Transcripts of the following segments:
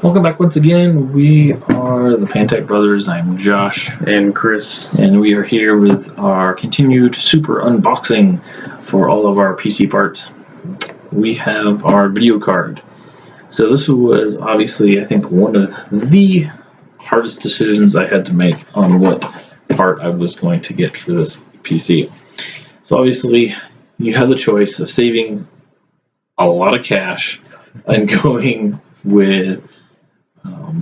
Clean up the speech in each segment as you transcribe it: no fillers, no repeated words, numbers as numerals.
Welcome back once again. We are the Pantek brothers. I'm Josh. And Chris. And we are here with our continued super unboxing for all of our PC parts. We have our video card. So this was obviously, I think, one of the hardest decisions I had to make on what part I was going to get for this PC. So obviously, you have the choice of saving a lot of cash and going with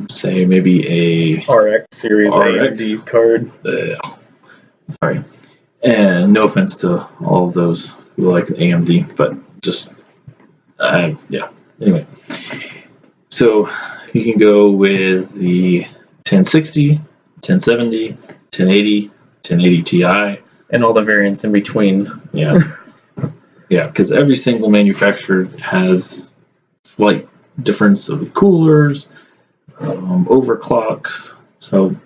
say maybe a RX series AMD card. Sorry, and no offense to all of those who like AMD, but just yeah. Anyway, so you can go with the 1060, 1070, 1080, 1080 Ti, and all the variants in between. Yeah, yeah, because every single manufacturer has slight difference of coolers. Overclocks. So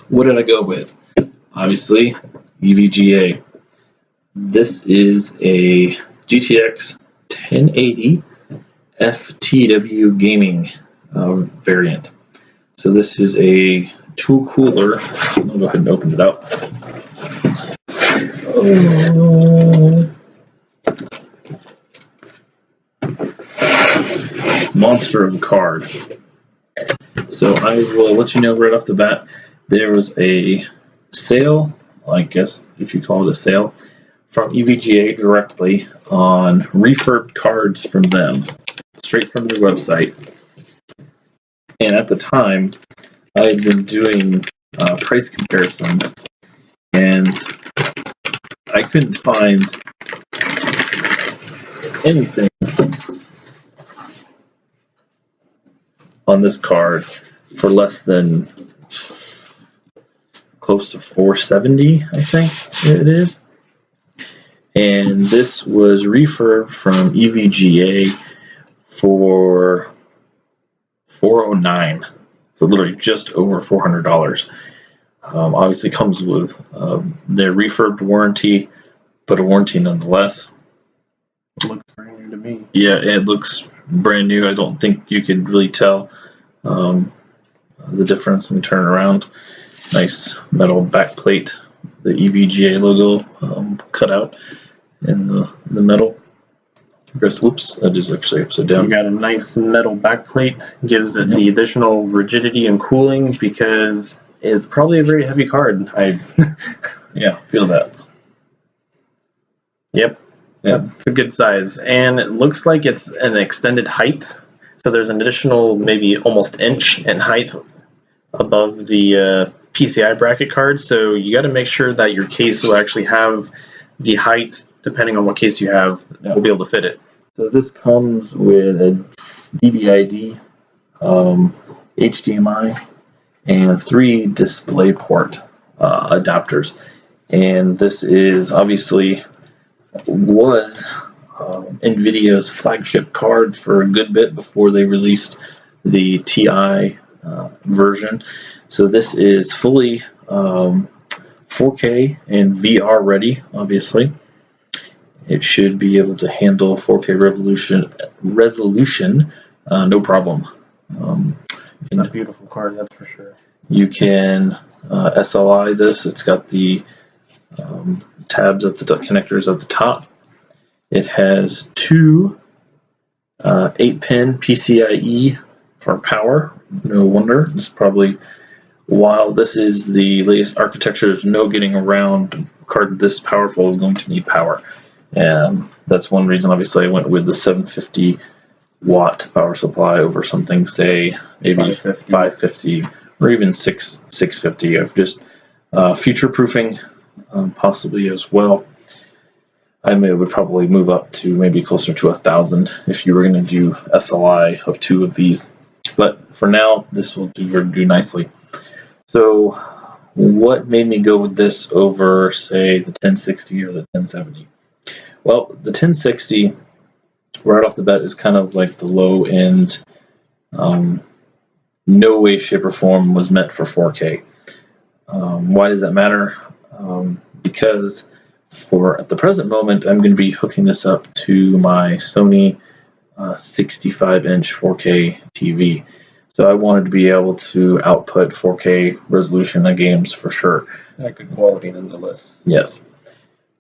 what did I go with? Obviously EVGA. This is a GTX 1080 FTW gaming variant. So this is a two cooler. I'll go ahead and open it up. Monster of a card. So I will let you know right off the bat, there was a sale, I guess if you call it a sale, from EVGA directly on refurbed cards from them, straight from their website. And at the time, I had been doing price comparisons, and I couldn't find anything on this card for less than close to $470, I think it is. And this was refurbed from EVGA for $409, so literally just over $400. Obviously comes with their refurbed warranty, but a warranty nonetheless. It looks brand new to me. Yeah, it looks brand new. I don't think you could really tell the difference. Let me turn it around. Nice metal backplate, the EVGA logo cut out in the metal. Oops, that is actually upside down. You got a nice metal backplate. Gives it the additional rigidity and cooling because it's probably a very heavy card. Yeah, feel that. Yep. Yeah. It's a good size, and it looks like it's an extended height. So there's an additional maybe almost inch in height above the PCI bracket card. So you got to make sure that your case will actually have the height, depending on what case you have, will be able to fit it. So this comes with a DVI-D, HDMI, and 3 DisplayPort adapters. And this is obviously was Nvidia's flagship card for a good bit before they released the Ti version. So this is fully 4K and VR ready, obviously. It should be able to handle 4K resolution, no problem. It's a beautiful card, that's for sure. You can SLI this. It's got the tabs at the connectors at the top. It has 2 8-pin PCIe for power. No wonder. This is probably, while this is the latest architecture, there's no getting around a card this powerful is going to need power. And that's one reason, obviously, I went with the 750 watt power supply over something, say, maybe 550 or even 650 of just future-proofing, possibly as well. I would probably move up to maybe closer to 1,000 if you were going to do SLI of 2 of these. But for now, this will do nicely. So what made me go with this over, say, the 1060 or the 1070? Well, the 1060, right off the bat, is kind of like the low-end, no way, shape, or form was meant for 4K. Why does that matter? Because at the present moment, I'm going to be hooking this up to my Sony 65-inch 4K TV. So I wanted to be able to output 4K resolution on games for sure. Good quality nonetheless. Yes,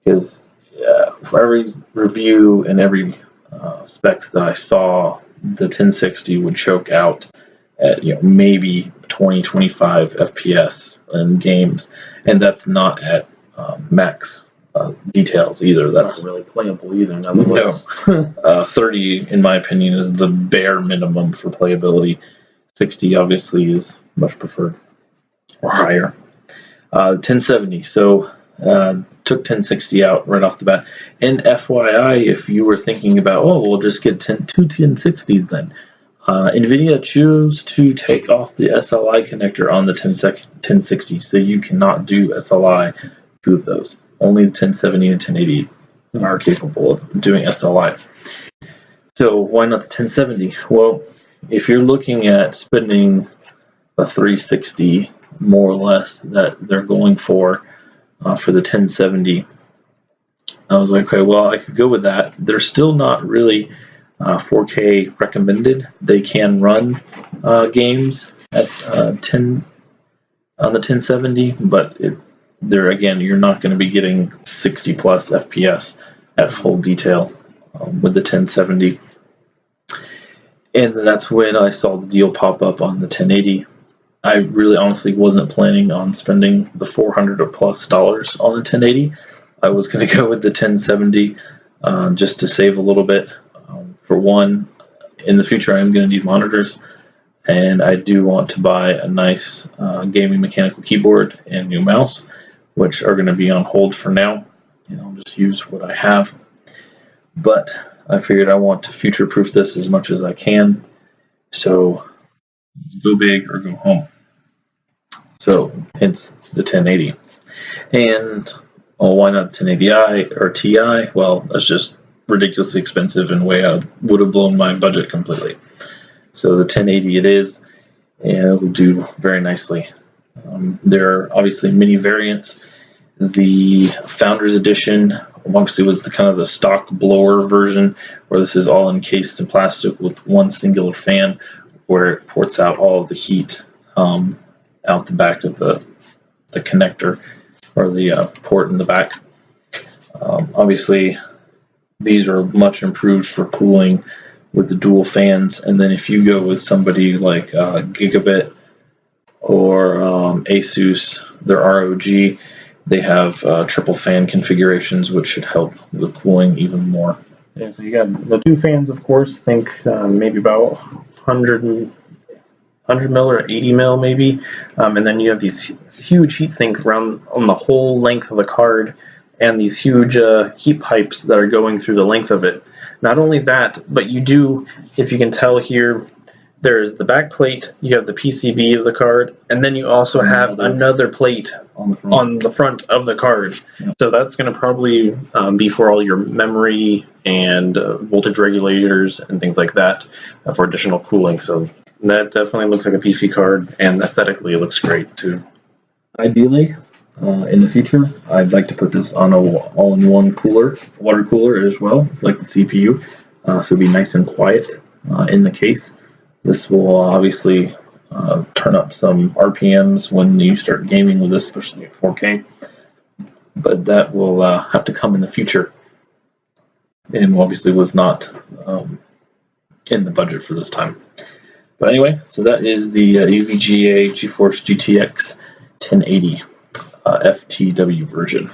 because for every review and every specs that I saw, the 1060 would choke out at maybe 20-25 FPS in games, and that's not at max details either. That's not really playable either. Nonetheless. No, 30 in my opinion is the bare minimum for playability. 60 obviously is much preferred or higher. 1070. So took 1060 out right off the bat. And FYI, if you were thinking about, we'll just get two 1060s then. Nvidia chose to take off the SLI connector on the 1060, so you cannot do SLI to those. Only the 1070 and 1080 are capable of doing SLI. So why not the 1070? Well, if you're looking at spending a 360 more or less that they're going for the 1070, I was like, okay, well, I could go with that. They're still not really 4K recommended. They can run games at 10 on the 1070, but there again, you're not going to be getting 60 plus FPS at full detail with the 1070. And that's when I saw the deal pop up on the 1080. I really honestly wasn't planning on spending the $400 or plus on the 1080. I was going to go with the 1070 just to save a little bit. For one, in the future I'm going to need monitors, and I do want to buy a nice gaming mechanical keyboard and new mouse, which are going to be on hold for now, and I'll just use what I have. But I figured I want to future-proof this as much as I can, so go big or go home. So it's the 1080. And why not 1080i or Ti? Well, that's just ridiculously expensive and way out, would have blown my budget completely. So the 1080 it is, and it will do very nicely. There are obviously many variants. The Founders Edition obviously was the kind of the stock blower version, where this is all encased in plastic with one singular fan, where it ports out all of the heat out the back of the connector, or the port in the back. Obviously, these are much improved for cooling with the dual fans, and then if you go with somebody like Gigabit or Asus, their ROG, they have triple fan configurations, which should help with cooling even more. Yeah, so you got the two fans, of course. Think maybe about 100 mil or 80 mil maybe, and then you have these huge heat sinks around on the whole length of the card, and these huge heat pipes that are going through the length of it. Not only that, but you do, if you can tell here, there's the back plate, you have the PCB of the card, and then you also have another plate on the front of the card. Yeah. So that's going to probably be for all your memory and voltage regulators and things like that for additional cooling. So that definitely looks like a PC card, and aesthetically it looks great too. Ideally, in the future, I'd like to put this on a all-in-one water cooler as well, like the CPU, so it'd be nice and quiet in the case. This will obviously turn up some RPMs when you start gaming with this, especially at 4K, but that will have to come in the future, and obviously was not in the budget for this time. But anyway, so that is the EVGA GeForce GTX 1080 FTW version.